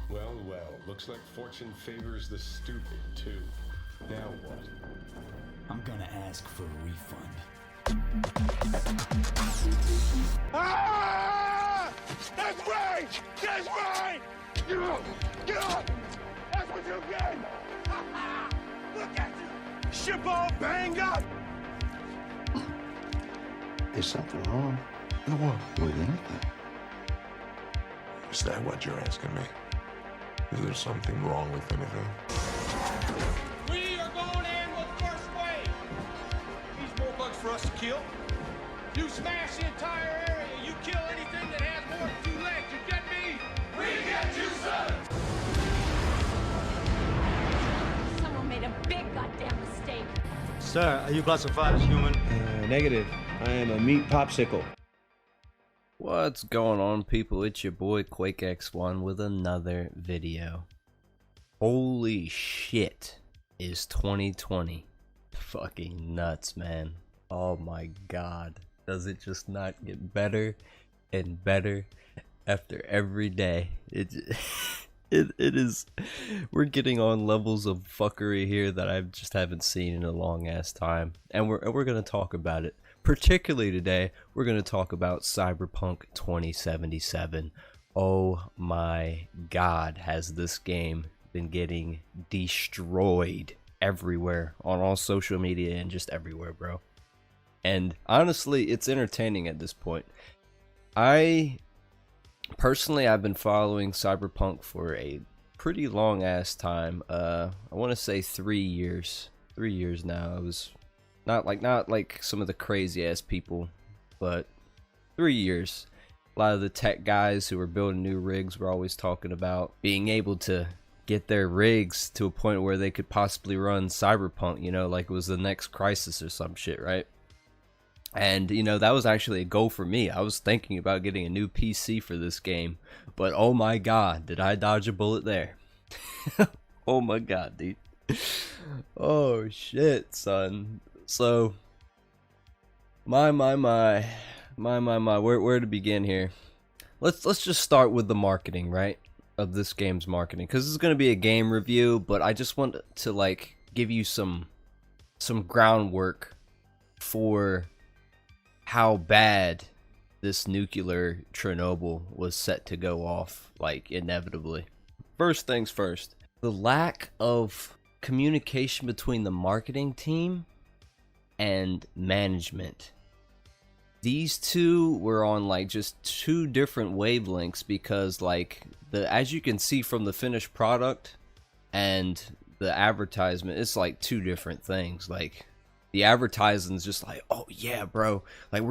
Well, well, looks like fortune favors the stupid, too. Now what? I'm gonna ask for a refund. Ah! That's right! That's right! Get up! Get up! That's what you get! Look at you! Ship all banged up! Is something wrong? What? With anything? Is that what you're asking me? Is there something wrong with anything? We are going in with first wave! These more bugs for us to kill. You smash the entire area, you kill anything that has more than 2 legs, you get me? We get you, son! Someone made a big goddamn mistake. Sir, are you classified as human? Negative. I am a meat popsicle. What's going on, people? It's your boy QuakeX1 with another video. Holy shit, is 2020 fucking nuts, man. Oh my god. Does it just not get better and better after every day? It is, we're getting on levels of fuckery here that I just haven't seen in a long ass time, and we're gonna talk about it. Particularly today, we're gonna talk about Cyberpunk 2077. Oh my god, has this game been getting destroyed everywhere on all social media and just everywhere, bro. And honestly, it's entertaining at this point. I've been following Cyberpunk for a pretty long ass time. I want to say 3 years. 3 years now. It was not like some of the crazy ass people, but 3 years. A lot of the tech guys who were building new rigs were always talking about being able to get their rigs to a point where they could possibly run Cyberpunk, you know, like it was the next Crisis or some shit, right? And, you know, that was actually a goal for me. I was thinking about getting a new PC for this game. But, oh my god, did I dodge a bullet there. Oh my god, dude. Oh, shit, son. So, where to begin here? Let's just start with the marketing, right? Of this game's marketing. Because this is going to be a game review, but I just want to, like, give you some groundwork for how bad this nuclear Chernobyl was set to go off, like, inevitably. First things first, the lack of communication between the marketing team and management. These two were on, like, just two different wavelengths, because, like, as you can see from the finished product and the advertisement, it's like two different things. Like, the advertising's just like, oh yeah, bro, like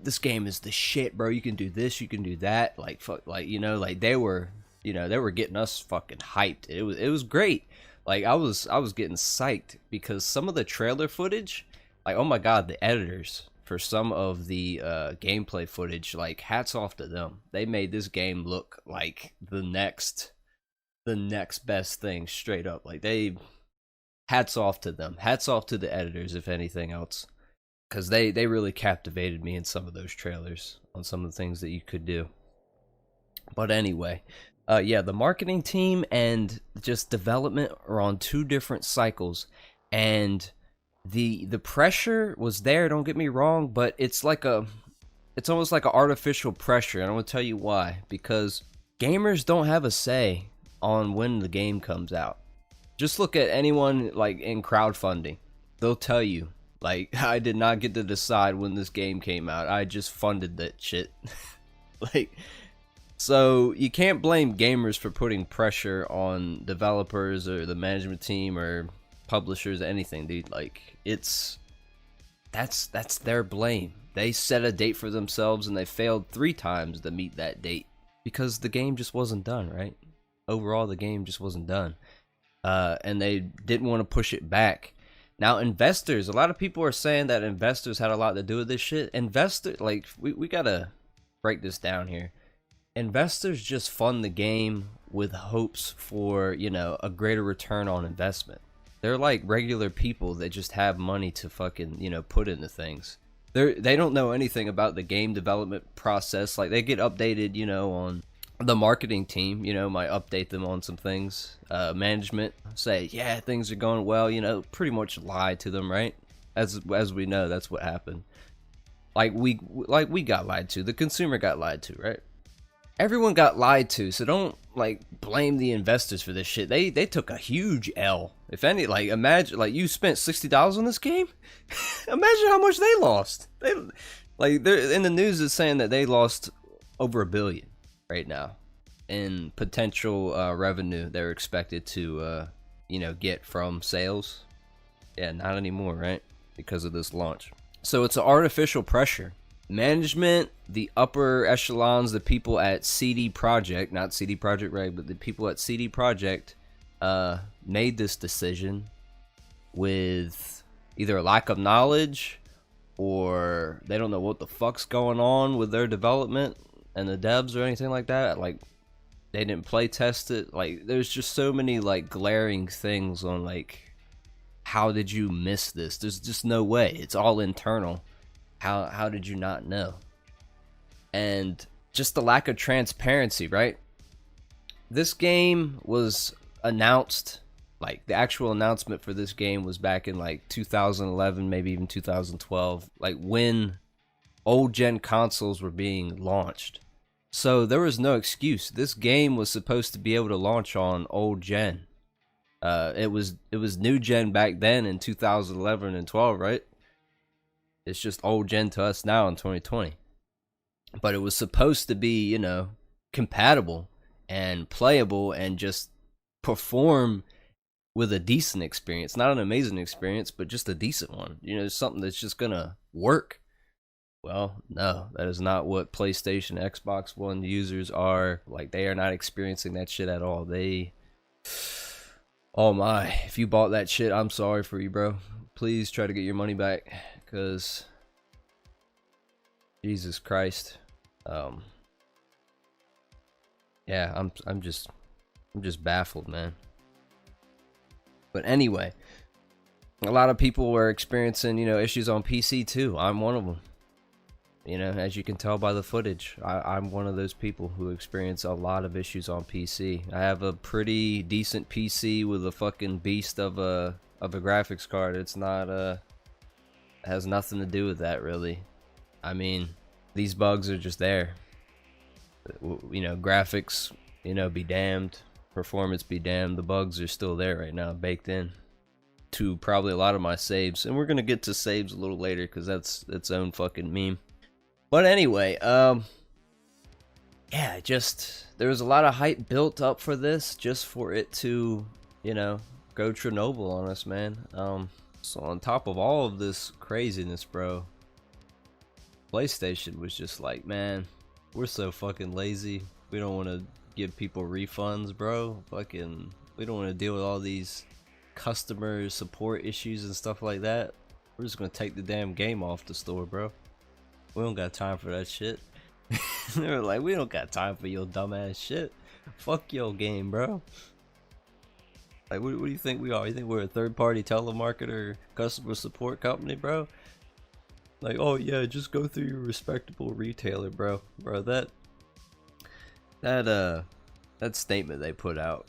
this game is the shit, bro. You can do this, you can do that. Like, fuck, like, you know, like they were getting us fucking hyped. It was great. Like, I was getting psyched because some of the trailer footage, like, oh my god, the editors for some of the gameplay footage, like, hats off to them. They made this game look like the next best thing, straight up. Like, hats off to them. Hats off to the editors, if anything else. Because they really captivated me in some of those trailers on some of the things that you could do. But anyway, yeah, the marketing team and just development are on two different cycles. And the pressure was there, don't get me wrong, but it's almost like an artificial pressure. And I'm going to tell you why. Because gamers don't have a say on when the game comes out. Just look at anyone, like, in crowdfunding. They'll tell you, like, I did not get to decide when this game came out. I just funded that shit. Like, so you can't blame gamers for putting pressure on developers or the management team or publishers, anything, dude. Like, that's their blame. They set a date for themselves and they failed 3 times to meet that date because the game just wasn't done, right? Overall, the game just wasn't done. And they didn't want to push it back. Now, investors, a lot of people are saying that investors had a lot to do with this shit. Investors, like, we gotta break this down here. Investors just fund the game with hopes for, you know, a greater return on investment. They're like regular people that just have money to fucking, you know, put into things. They don't know anything about the game development process. Like, they get updated, you know, on the marketing team, might update them on some things. Management say, yeah, things are going well, pretty much lie to them, right? As we know, that's what happened. Like we got lied to. The consumer got lied to, right? Everyone got lied to, so don't blame the investors for this shit. They took a huge L. If any, imagine you spent $60 on this game. Imagine how much they lost. They're in the news is saying that they lost over $1 billion right now in potential revenue they're expected to get from sales. Yeah, not anymore, right? Because of this launch. So it's an artificial pressure. Management, the upper echelons, the people at CD Projekt, not CD Projekt Red, but the people at CD Projekt made this decision with either a lack of knowledge or they don't know what the fuck's going on with their development and the devs or anything like that. They didn't play test it. There's just so many glaring things on how did you miss this? There's just no way. It's all internal. How did you not know? And just the lack of transparency, right? This game was announced, the actual announcement for this game was back in 2011, maybe even 2012, when old gen consoles were being launched. So there was no excuse. This game was supposed to be able to launch on old gen. It was new gen back then in 2011 and 12, right? It's just old gen to us now in 2020. But it was supposed to be, compatible and playable and just perform with a decent experience. Not an amazing experience, but just a decent one. Something that's just gonna work. Well, no, that is not what PlayStation, Xbox One users are. They are not experiencing that shit at all. Oh my, if you bought that shit, I'm sorry for you, bro. Please try to get your money back, because Jesus Christ. Yeah, I'm just baffled, man. But anyway, a lot of people were experiencing, issues on PC too. I'm one of them. As you can tell by the footage, I'm one of those people who experience a lot of issues on PC. I have a pretty decent PC with a fucking beast of a graphics card. It's not it has nothing to do with that, really. I mean, these bugs are just there. Graphics, be damned. Performance be damned. The bugs are still there right now, baked in to probably a lot of my saves. And we're gonna get to saves a little later because that's its own fucking meme. But anyway, yeah, there was a lot of hype built up for this just for it to, go Chernobyl on us, man. So on top of all of this craziness, bro, PlayStation was just man, we're so fucking lazy. We don't want to give people refunds, bro. We don't want to deal with all these customer support issues and stuff like that. We're just gonna take the damn game off the store, bro. We don't got time for that shit. They were we don't got time for your dumbass shit. Fuck your game, bro. What do you think we are? You think we're a third-party telemarketer, customer support company, bro? Oh yeah, just go through your respectable retailer, bro. Bro, that statement they put out,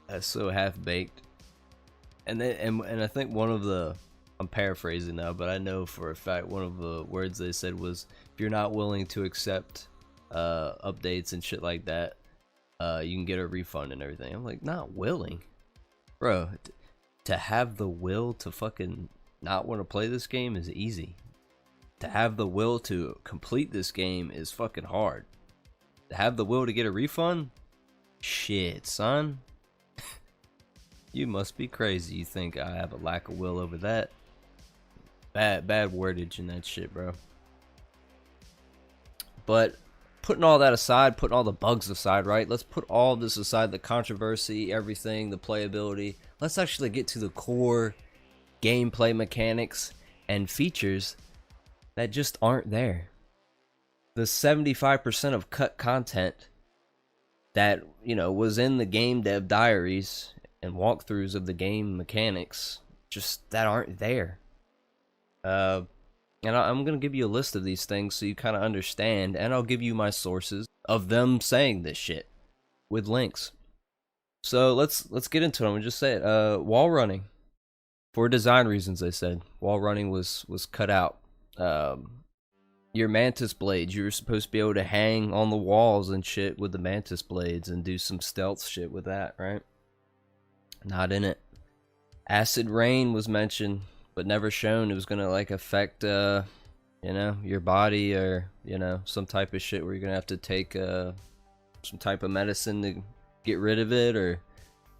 that's so half-baked. And I think one of the, I'm paraphrasing now, but I know for a fact one of the words they said was, if you're not willing to accept updates and shit like that, you can get a refund and everything. I'm not willing, bro. To have the will to fucking not want to play this game is easy. To have the will to complete this game is fucking hard. To have the will to get a refund, shit, son. You must be crazy. You think I have a lack of will over that? Bad wordage in that shit, bro. But putting all that aside, putting all the bugs aside, right? Let's put all this aside, the controversy, everything, the playability. Let's actually get to the core gameplay mechanics and features that just aren't there. The 75% of cut content that, was in the game dev diaries and walkthroughs of the game mechanics, just that aren't there. And I'm going to give you a list of these things so you kind of understand, and I'll give you my sources. of them saying this shit with links. So let's get into them and just say it. Wall running, for design reasons, they said wall running was cut out. Your mantis blades, you were supposed to be able to hang on the walls and shit with the mantis blades and do some stealth shit with that, right? Not in it. Acid rain was mentioned, but never shown. It was gonna like affect, you know, your body, or you know, some type of shit where you're gonna have to take some type of medicine to get rid of it, or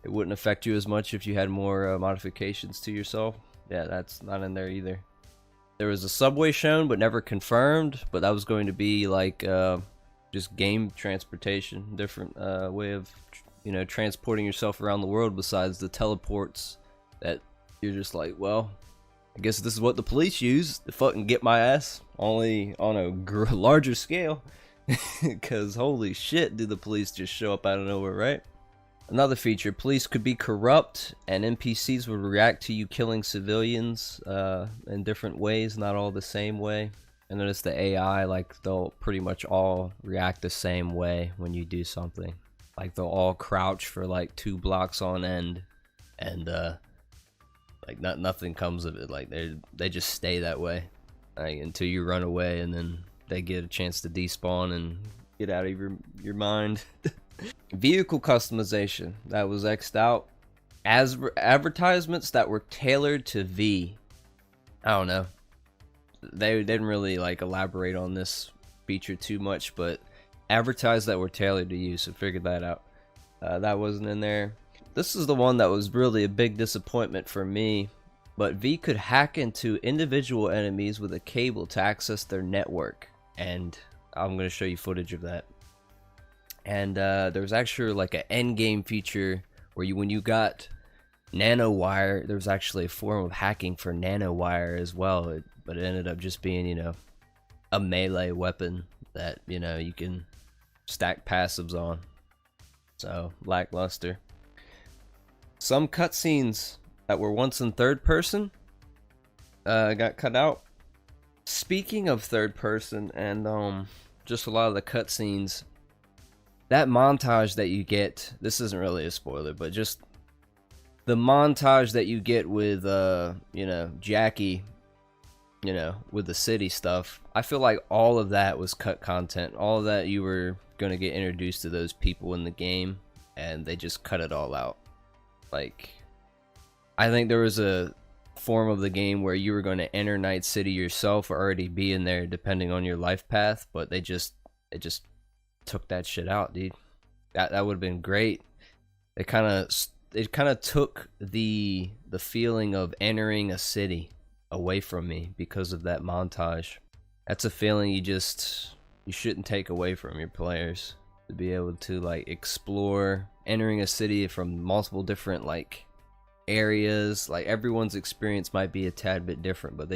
it wouldn't affect you as much if you had more modifications to yourself. Yeah, that's not in there either. There was a subway shown, but never confirmed. But that was going to be like just game transportation, different way of, you know, transporting yourself around the world besides the teleports that you're just like, well, I guess this is what the police use to fucking get my ass, only on a larger scale. Because holy shit, do the police just show up out of nowhere, right? Another feature, police could be corrupt and NPCs would react to you killing civilians in different ways, not all the same way. And notice the AI, like they'll pretty much all react the same way when you do something. Like they'll all crouch for like 2 blocks on end, and like nothing comes of it. Like they just stay that way, like, until you run away, and then they get a chance to despawn and get out of your mind. Vehicle customization, that was X'd out. As advertisements that were tailored to V. I don't know. They didn't really like elaborate on this feature too much, but advertised that were tailored to you, so figured that out. That wasn't in there. This is the one that was really a big disappointment for me, but V could hack into individual enemies with a cable to access their network, and I'm going to show you footage of that. And there was actually like an end game feature where when you got nanowire, there was actually a form of hacking for nanowire as well, but it ended up just being, you know, a melee weapon that, you know, you can stack passives on. So lackluster. Some cutscenes that were once in third person got cut out. Speaking of third person and just a lot of the cutscenes, that montage that you get, this isn't really a spoiler, but just the montage that you get with you know, Jackie, you know, with the city stuff, I feel like all of that was cut content. All of that, you were gonna get introduced to those people in the game, and they just cut it all out. Like, I think there was a form of the game where you were going to enter Night City yourself or already be in there depending on your life path, but it just took that shit out, dude. That would have been great. It kind of took the feeling of entering a city away from me because of that montage. That's a feeling you shouldn't take away from your players, to be able to like explore entering a city from multiple different like areas. Like everyone's experience might be a tad bit different, but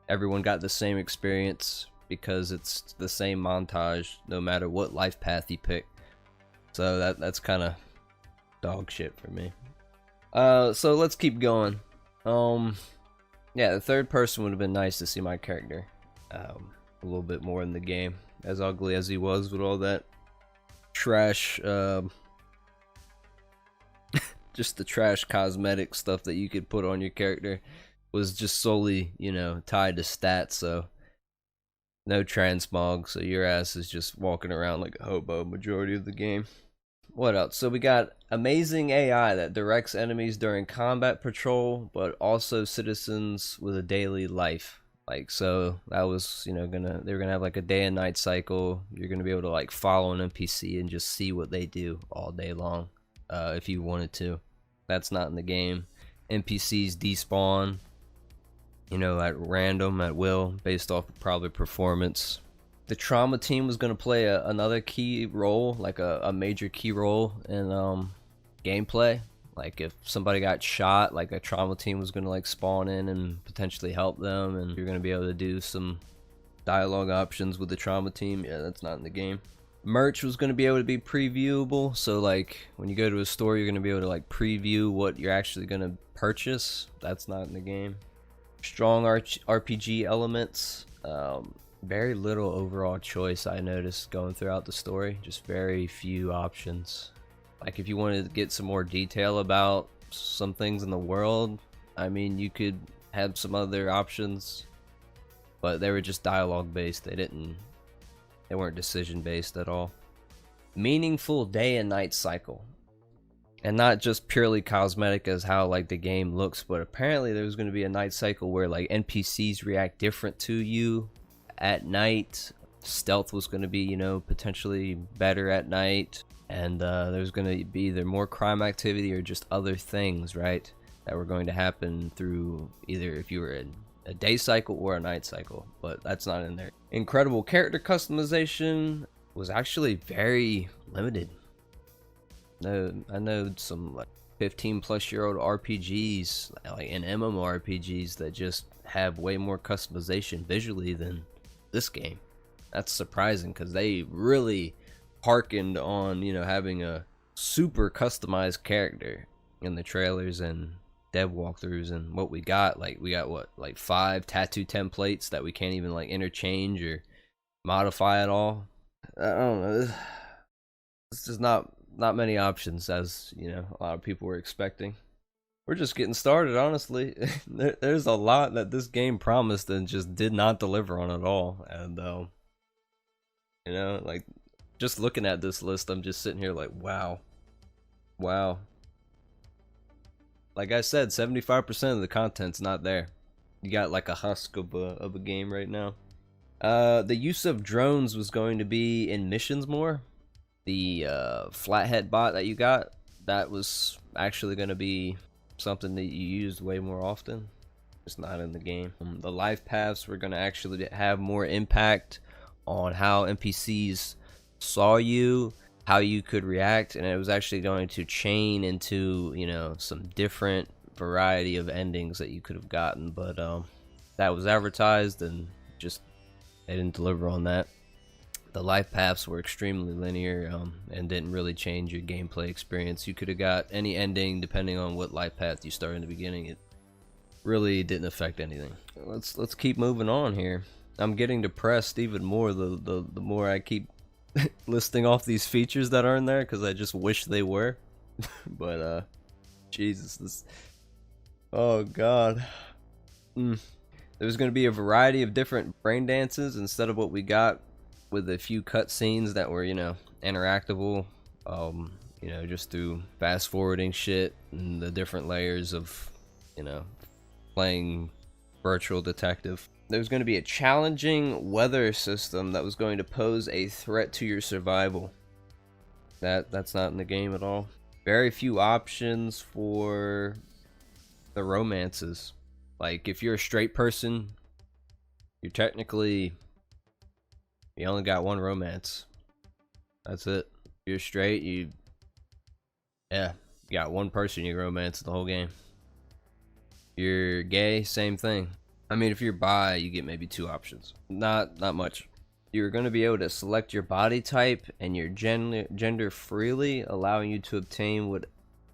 everyone got the same experience because it's the same montage no matter what life path you pick. So that's kind of dog shit for me. So let's keep going. Yeah, the third person would have been nice to see my character a little bit more in the game, as ugly as he was with all that trash just the trash cosmetic stuff that you could put on your character was just solely, you know, tied to stats. So no transmog, so your ass is just walking around like a hobo majority of the game. What else? So we got amazing AI that directs enemies during combat patrol, but also citizens with a daily life. Like, so that was, you know, they're gonna have like a day and night cycle. You're gonna be able to like follow an NPC and just see what they do all day long, if you wanted to. That's not in the game. NPCs despawn, you know, at random, at will, based off of probably performance. The trauma team was gonna play another key role, like a major key role in gameplay. Like if somebody got shot, like a trauma team was gonna like spawn in and potentially help them, and you're gonna be able to do some dialogue options with the trauma team. Yeah, that's not in the game. Merch was gonna be able to be previewable, so like when you go to a store, you're gonna be able to like preview what you're actually gonna purchase. That's not in the game. Strong RPG elements. Very little overall choice I noticed going throughout the story. Just very few options. Like if you wanted to get some more detail about some things in the world, I mean, you could have some other options, but they were just dialogue based. They weren't decision based at all. Meaningful day and night cycle. And not just purely cosmetic as how like the game looks, but apparently there's going to be a night cycle where like NPCs react different to you at night. Stealth was going to be, you know, potentially better at night, and there's going to be either more crime activity or just other things, right, that were going to happen through either if you were in a day cycle or a night cycle, but that's not in there. Incredible character customization was actually very limited. No, I know some like 15-plus-year-old RPGs, like in MMORPGs, that just have way more customization visually than this game. That's surprising because they really harkened on, you know, having a super customized character in the trailers and dev walkthroughs. And what we got, what, like 5 tattoo templates that we can't even like interchange or modify at all. I don't know. It's just not many options, as you know, a lot of people were expecting. We're just getting started, honestly. There's a lot that this game promised and just did not deliver on at all. And you know, like, just looking at this list, I'm just sitting here like, wow. Like I said, 75% of the content's not there. You got like a husk of a game right now. The use of drones was going to be in missions more. The flathead bot that you got, that was actually going to be something that you used way more often. It's not in the game. The life paths were going to actually have more impact on how NPCs saw you, how you could react, and it was actually going to chain into, you know, some different variety of endings that you could have gotten. But that was advertised and just they didn't deliver on that. The life paths were extremely linear and didn't really change your gameplay experience. You could have got any ending depending on what life path you start in the beginning. It really didn't affect anything. Let's keep moving on here. I'm getting depressed even more the more I keep listing off these features that are in there, because I just wish they were. But Jesus, this, oh god. There's going to be a variety of different brain dances instead of what we got with a few cutscenes that were, you know, interactable, you know, just through fast forwarding shit and the different layers of, you know, playing virtual detective. There's going to be a challenging weather system that was going to pose a threat to your survival. That's not in the game at all. Very few options for the romances. Like, if you're a straight person, you're technically, you only got one romance. That's it. If you're straight, you got one person you romance the whole game. If you're gay, same thing. I mean, if you're bi, you get maybe 2 options. Not much. You're going to be able to select your body type and your gender freely, allowing you to obtain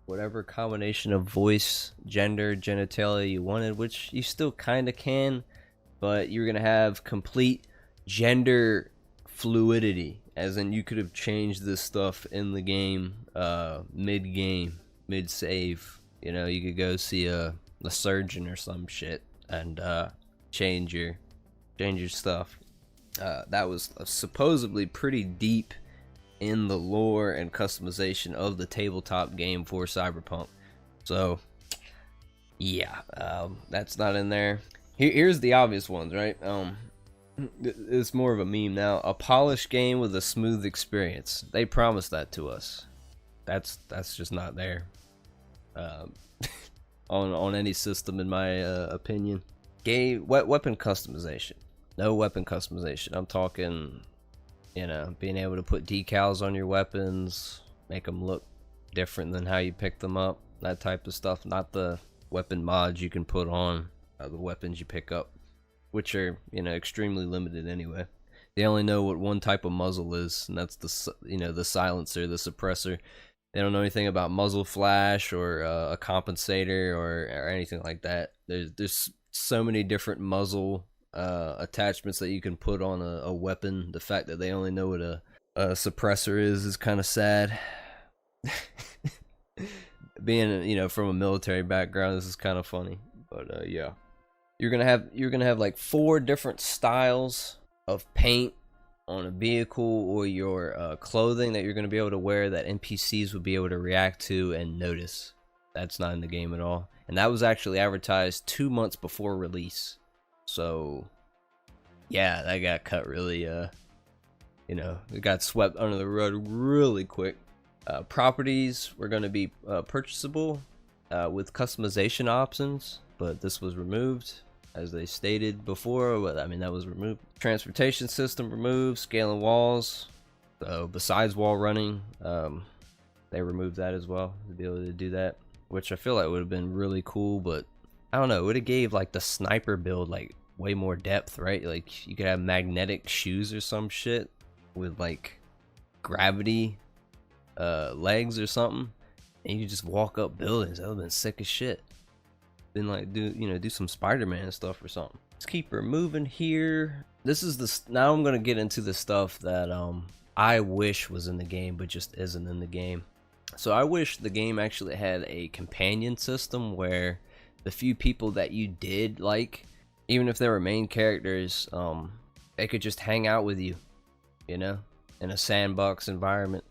whatever combination of voice, gender, genitalia you wanted, which you still kind of can, but you're going to have complete gender fluidity, as in you could have changed this stuff in the game, mid-game, mid-save. You know, you could go see a surgeon or some shit and change your stuff. That was supposedly pretty deep in the lore and customization of the tabletop game for Cyberpunk. So yeah, that's not in there. Here's the obvious ones, right? It's more of a meme now. A polished game with a smooth experience. They promised that to us. That's just not there on any system, in my opinion. Weapon customization. No weapon customization. I'm talking, you know, being able to put decals on your weapons, make them look different than how you pick them up, that type of stuff. Not the weapon mods you can put on the weapons you pick up, which are, you know, extremely limited anyway. They only know what one type of muzzle is, and that's the, you know, the silencer, the suppressor. They don't know anything about muzzle flash or a compensator or anything like that. There's so many different muzzle attachments that you can put on a weapon. The fact that they only know what a suppressor is kind of sad. Being, you know, from a military background, this is kind of funny. But yeah, you're gonna have like 4 different styles of paint on a vehicle or your clothing that you're gonna be able to wear that NPCs would be able to react to and notice. That's not in the game at all, and that was actually advertised 2 months before release. So yeah, that got cut really, you know, it got swept under the rug really quick. Properties were going to be purchasable with customization options, but this was removed, as they stated before. But I mean, that was removed. Transportation system removed. Scaling walls. So besides wall running, they removed that as well to be able to do that, which I feel like would have been really cool. But I don't know, it would have gave like the sniper build like way more depth, right? Like you could have magnetic shoes or some shit with like gravity legs or something, and you could just walk up buildings. That would have been sick as shit. Then like do some Spider-Man stuff or something. Let's keep her moving here. This is now I'm gonna get into the stuff that I wish was in the game but just isn't in the game. So I wish the game actually had a companion system where the few people that you did like, even if they were main characters, they could just hang out with you, you know, in a sandbox environment.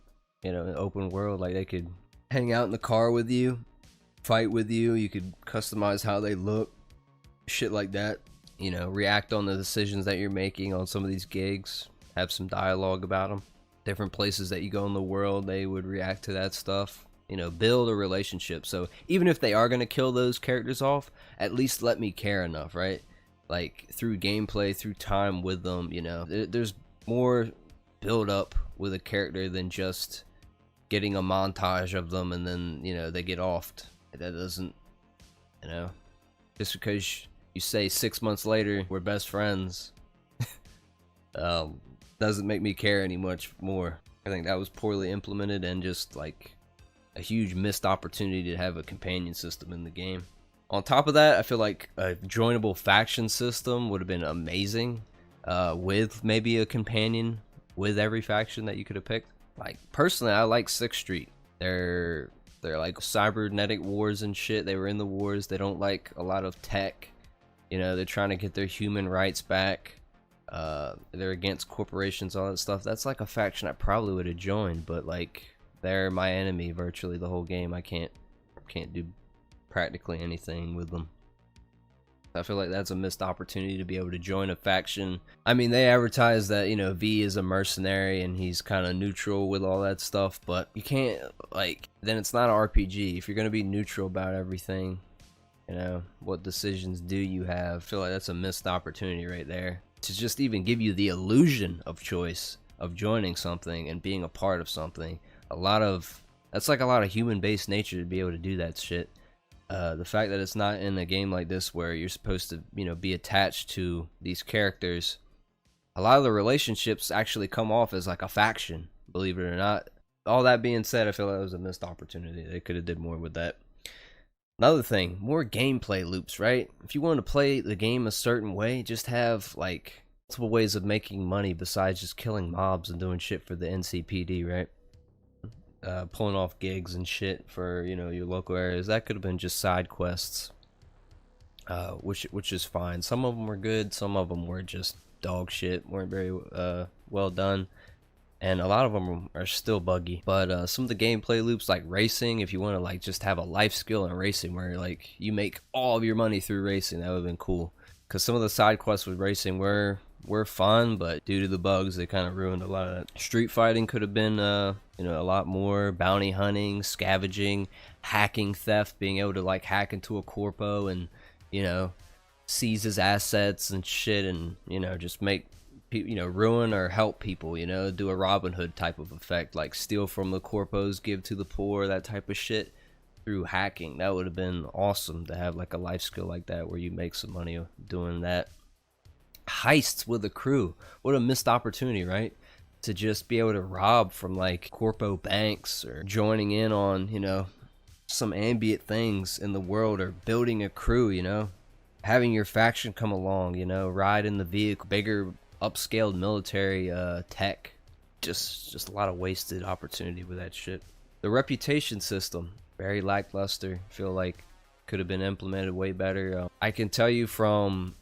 You know, an open world, like they could hang out in the car with you, fight with you, you could customize how they look, shit like that. You know, react on the decisions that you're making on some of these gigs, have some dialogue about them. Different places that you go in the world, they would react to that stuff. You know, build a relationship. So even if they are going to kill those characters off, at least let me care enough, right? Like through gameplay, through time with them, you know, there's more build up with a character than just getting a montage of them and then, you know, they get offed. That doesn't, you know, just because you say 6 months later we're best friends, doesn't make me care any much more. I think that was poorly implemented and just like a huge missed opportunity to have a companion system in the game. On top of that, I feel like a joinable faction system would have been amazing, with maybe a companion with every faction that you could have picked. Like personally, I like 6th Street. They're like cybernetic wars and shit. They were in the wars. They don't like a lot of tech. You know, they're trying to get their human rights back. They're against corporations, all that stuff. That's like a faction I probably would have joined, but like they're my enemy virtually the whole game. I can't do practically anything with them. I feel like that's a missed opportunity to be able to join a faction. I mean, they advertise that, you know, V is a mercenary and he's kind of neutral with all that stuff, but you can't, like, then it's not an RPG. If you're going to be neutral about everything, you know, what decisions do you have? I feel like that's a missed opportunity right there. To just even give you the illusion of choice of joining something and being a part of something. That's like a lot of human-based nature to be able to do that shit. The fact that it's not in a game like this where you're supposed to, you know, be attached to these characters, a lot of the relationships actually come off as like a faction, believe it or not. All that being said, I feel like it was a missed opportunity. They could have did more with that. Another thing, more gameplay loops, right? If you want to play the game a certain way, just have like multiple ways of making money besides just killing mobs and doing shit for the NCPD, right? Pulling off gigs and shit for, you know, your local areas. That could have been just side quests, which is fine. Some of them were good, some of them were just dog shit, weren't very well done, and a lot of them are still buggy. But some of the gameplay loops, like racing, if you want to like just have a life skill in racing where like you make all of your money through racing, that would have been cool. Because some of the side quests with racing were fun, but due to the bugs, they kind of ruined a lot of that. Street fighting could have been, you know, a lot more. Bounty hunting, scavenging, hacking, theft, being able to like hack into a corpo and, you know, seize his assets and shit, and, you know, just make, you know, ruin or help people, you know, do a Robin Hood type of effect, like steal from the corpos, give to the poor, that type of shit through hacking. That would have been awesome to have like a life skill like that where you make some money doing that. Heists with a crew, what a missed opportunity, right? To just be able to rob from like corpo banks or joining in on, you know, some ambient things in the world, or building a crew, you know, having your faction come along, you know, ride in the vehicle, bigger upscaled military tech. Just a lot of wasted opportunity with that shit. The reputation system, very lackluster. Feel like could have been implemented way better. I can tell you from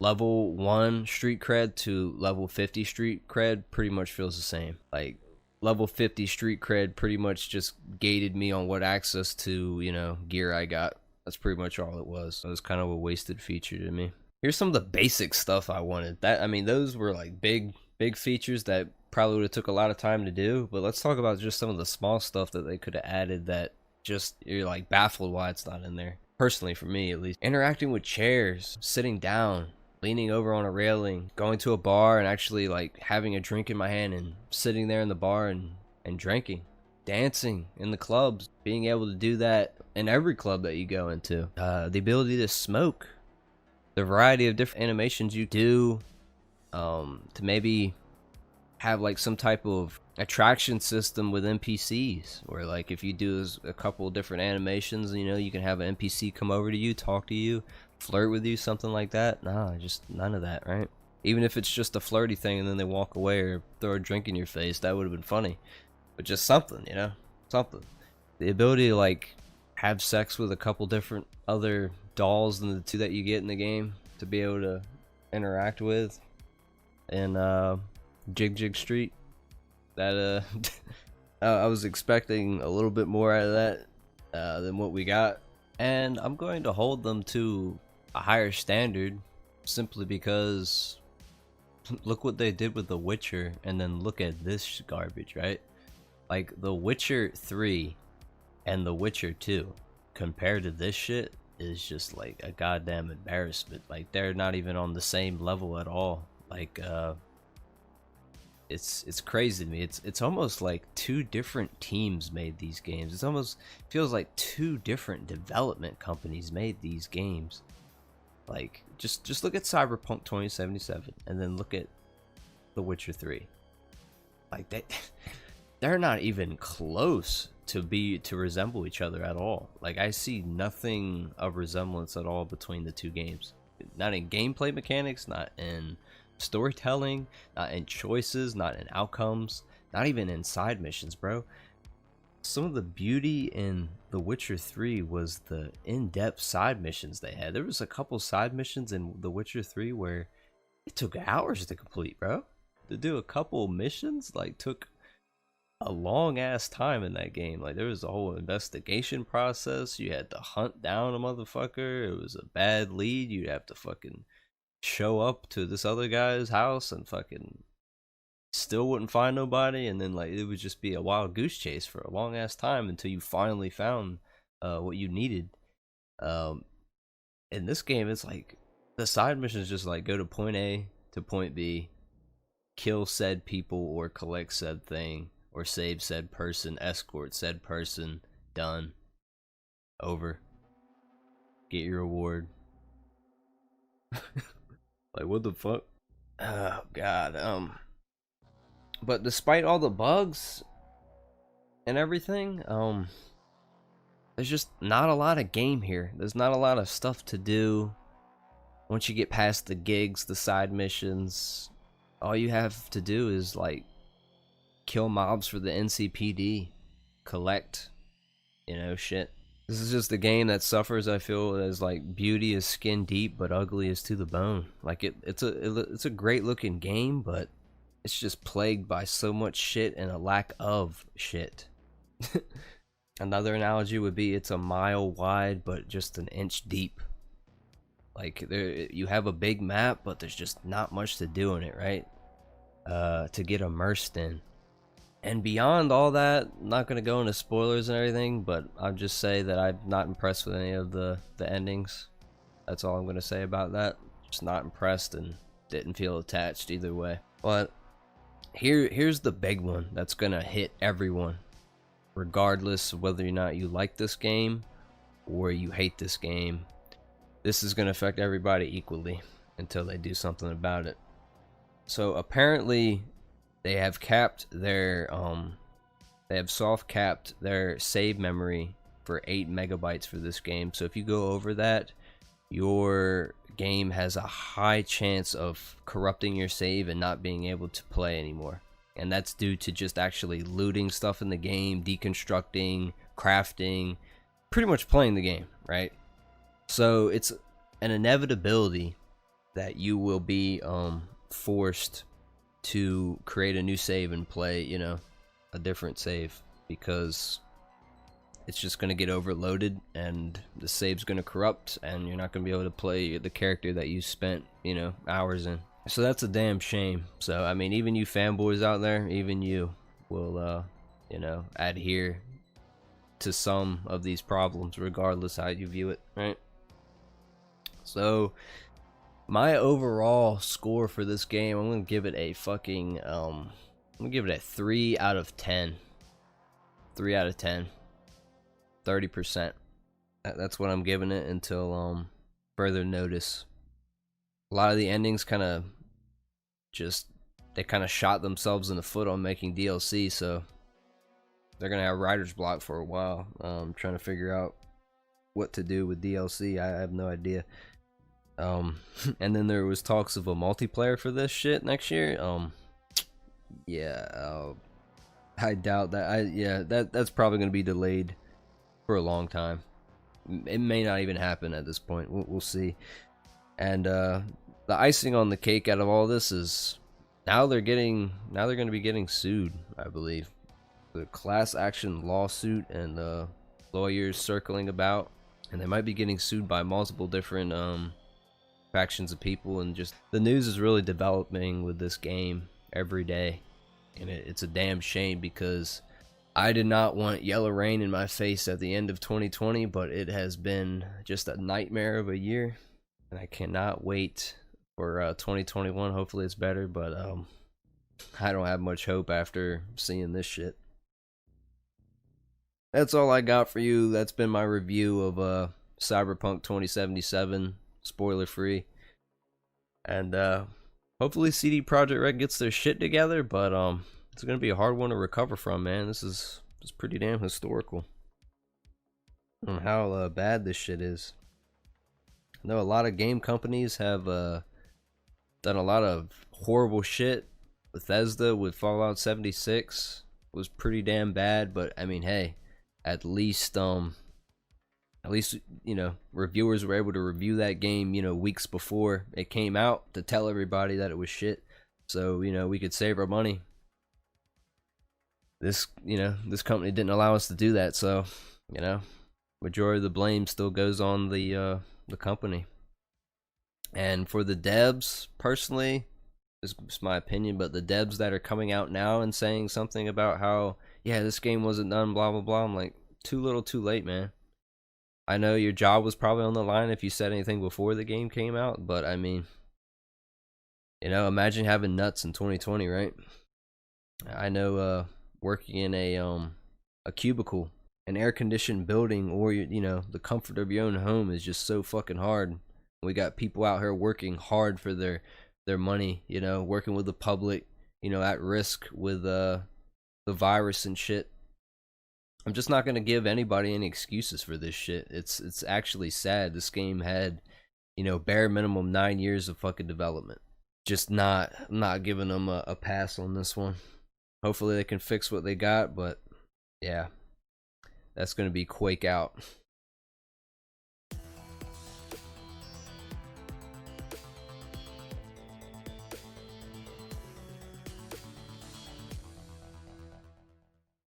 level 1 street cred to level 50 street cred pretty much feels the same. Like level 50 street cred pretty much just gated me on what access to, you know, gear I got. That's pretty much all it was. It was kind of a wasted feature to me. Here's some of the basic stuff I wanted. I mean, those were like big features that probably would have took a lot of time to do, but let's talk about just some of the small stuff that they could have added that just you're like baffled why it's not in there. Personally, for me at least. Interacting with chairs, sitting down, leaning over on a railing, going to a bar and actually like having a drink in my hand and sitting there in the bar and drinking. Dancing in the clubs, being able to do that in every club that you go into. The ability to smoke, the variety of different animations you do, to maybe have like some type of attraction system with NPCs, where like if you do a couple different animations, you know, you can have an NPC come over to you, talk to you, flirt with you, something like that. Nah, just none of that, right? Even if it's just a flirty thing and then they walk away or throw a drink in your face, that would have been funny. But just something, you know, something. The ability to like have sex with a couple different other dolls than the 2 that you get in the game to be able to interact with. And Jig Street, that I was expecting a little bit more out of that than what we got, and I'm going to hold them to a higher standard simply because look what they did with The Witcher, and then look at this garbage, right? Like The Witcher 3 and The Witcher 2 compared to this shit is just like a goddamn embarrassment. Like they're not even on the same level at all. Like it's crazy to me. It's almost like 2 different teams made these games. It's almost feels like 2 different development companies made these games. Like just look at Cyberpunk 2077 and then look at The Witcher 3. Like they're not even close to resemble each other at all. Like I see nothing of resemblance at all between the 2 games. Not in gameplay mechanics, not in storytelling, not in choices, not in outcomes, not even in side missions, bro. Some of the beauty in The Witcher 3 was the in-depth side missions they had. There was a couple side missions in The Witcher 3 where it took hours to complete, bro. To do a couple missions like took a long ass time in that game. Like there was a whole investigation process. You had to hunt down a motherfucker. It was a bad lead. You'd have to fucking show up to this other guy's house and fucking still wouldn't find nobody, and then like it would just be a wild goose chase for a long ass time until you finally found what you needed. In this game it's like the side missions just like go to point A to point B, kill said people or collect said thing or save said person, escort said person, done, over, get your reward. Like what the fuck? Oh god. But despite all the bugs and everything, there's just not a lot of game here. There's not a lot of stuff to do. Once you get past the gigs, the side missions, all you have to do is like kill mobs for the NCPD, collect, you know, shit. This is just a game that suffers, I feel, as like beauty is skin deep but ugly is to the bone. Like it's a great looking game, but it's just plagued by so much shit and a lack of shit. Another analogy would be it's a mile wide but just an inch deep. Like you have a big map, but there's just not much to do in it, right? To get immersed in. And beyond all that, I'm not going to go into spoilers and everything, but I'll just say that I'm not impressed with any of the endings. That's all I'm going to say about that. Just not impressed and didn't feel attached either way. But here's the big one that's going to hit everyone, regardless of whether or not you like this game or you hate this game. This is going to affect everybody equally until they do something about it. So apparently they have capped their they have soft capped their save memory for 8 megabytes for this game. So if you go over that, your game has a high chance of corrupting your save and not being able to play anymore. And that's due to just actually looting stuff in the game, deconstructing, crafting, pretty much playing the game, right? So it's an inevitability that you will be forced to create a new save and play, you know, a different save, because it's just going to get overloaded and the save's going to corrupt and you're not going to be able to play the character that you spent, you know, hours in. So that's a damn shame. So I mean, even you fanboys out there, even you will you know, adhere to some of these problems regardless how you view it, right? So my overall score for this game, I'm gonna give it a fucking I'm gonna give it a 3 out of 10. 3 out of 10. 30%. That's what I'm giving it until further notice. A lot of the endings kind of they kind of shot themselves in the foot on making DLC, so they're gonna have writer's block for a while. Trying to figure out what to do with DLC. I have no idea. And then there was talks of a multiplayer for this shit next year. Yeah, I doubt that. That's probably gonna be delayed for a long time. It may not even happen at this point. We'll see. And the icing on the cake out of all this is now they're going to be getting sued, I believe. The class action lawsuit and lawyers circling about, and they might be getting sued by multiple different factions of people, and just the news is really developing with this game every day, and it's a damn shame, because I did not want yellow rain in my face at the end of 2020, but it has been just a nightmare of a year, and I cannot wait for 2021. Hopefully it's better, but I don't have much hope after seeing this shit. That's all I got for you. That's been my review of Cyberpunk 2077, spoiler free. And hopefully CD Projekt Red gets their shit together, but it's gonna be a hard one to recover from, man. This is pretty damn historical on how bad this shit is. I know a lot of game companies have done a lot of horrible shit. Bethesda with Fallout 76 was pretty damn bad, but I mean, hey, at least you know, reviewers were able to review that game, you know, weeks before it came out to tell everybody that it was shit, so you know, we could save our money. This company didn't allow us to do that, so you know, majority of the blame still goes on the company. And for the devs, personally, this is my opinion, but the devs that are coming out now and saying something about how, yeah, this game wasn't done, blah blah blah, I'm like, too little too late, man. I know your job was probably on the line if you said anything before the game came out, but I mean, you know, imagine having nuts in 2020, right? I know working in a cubicle, an air-conditioned building, or you know, the comfort of your own home is just so fucking hard. We got people out here working hard for their money, you know, working with the public, you know, at risk with the virus and shit. I'm just not gonna give anybody any excuses for this shit. It's actually sad. This game had, you know, bare minimum 9 years of fucking development. Just not giving them a pass on this one. Hopefully they can fix what they got, but yeah, that's gonna be Quake out.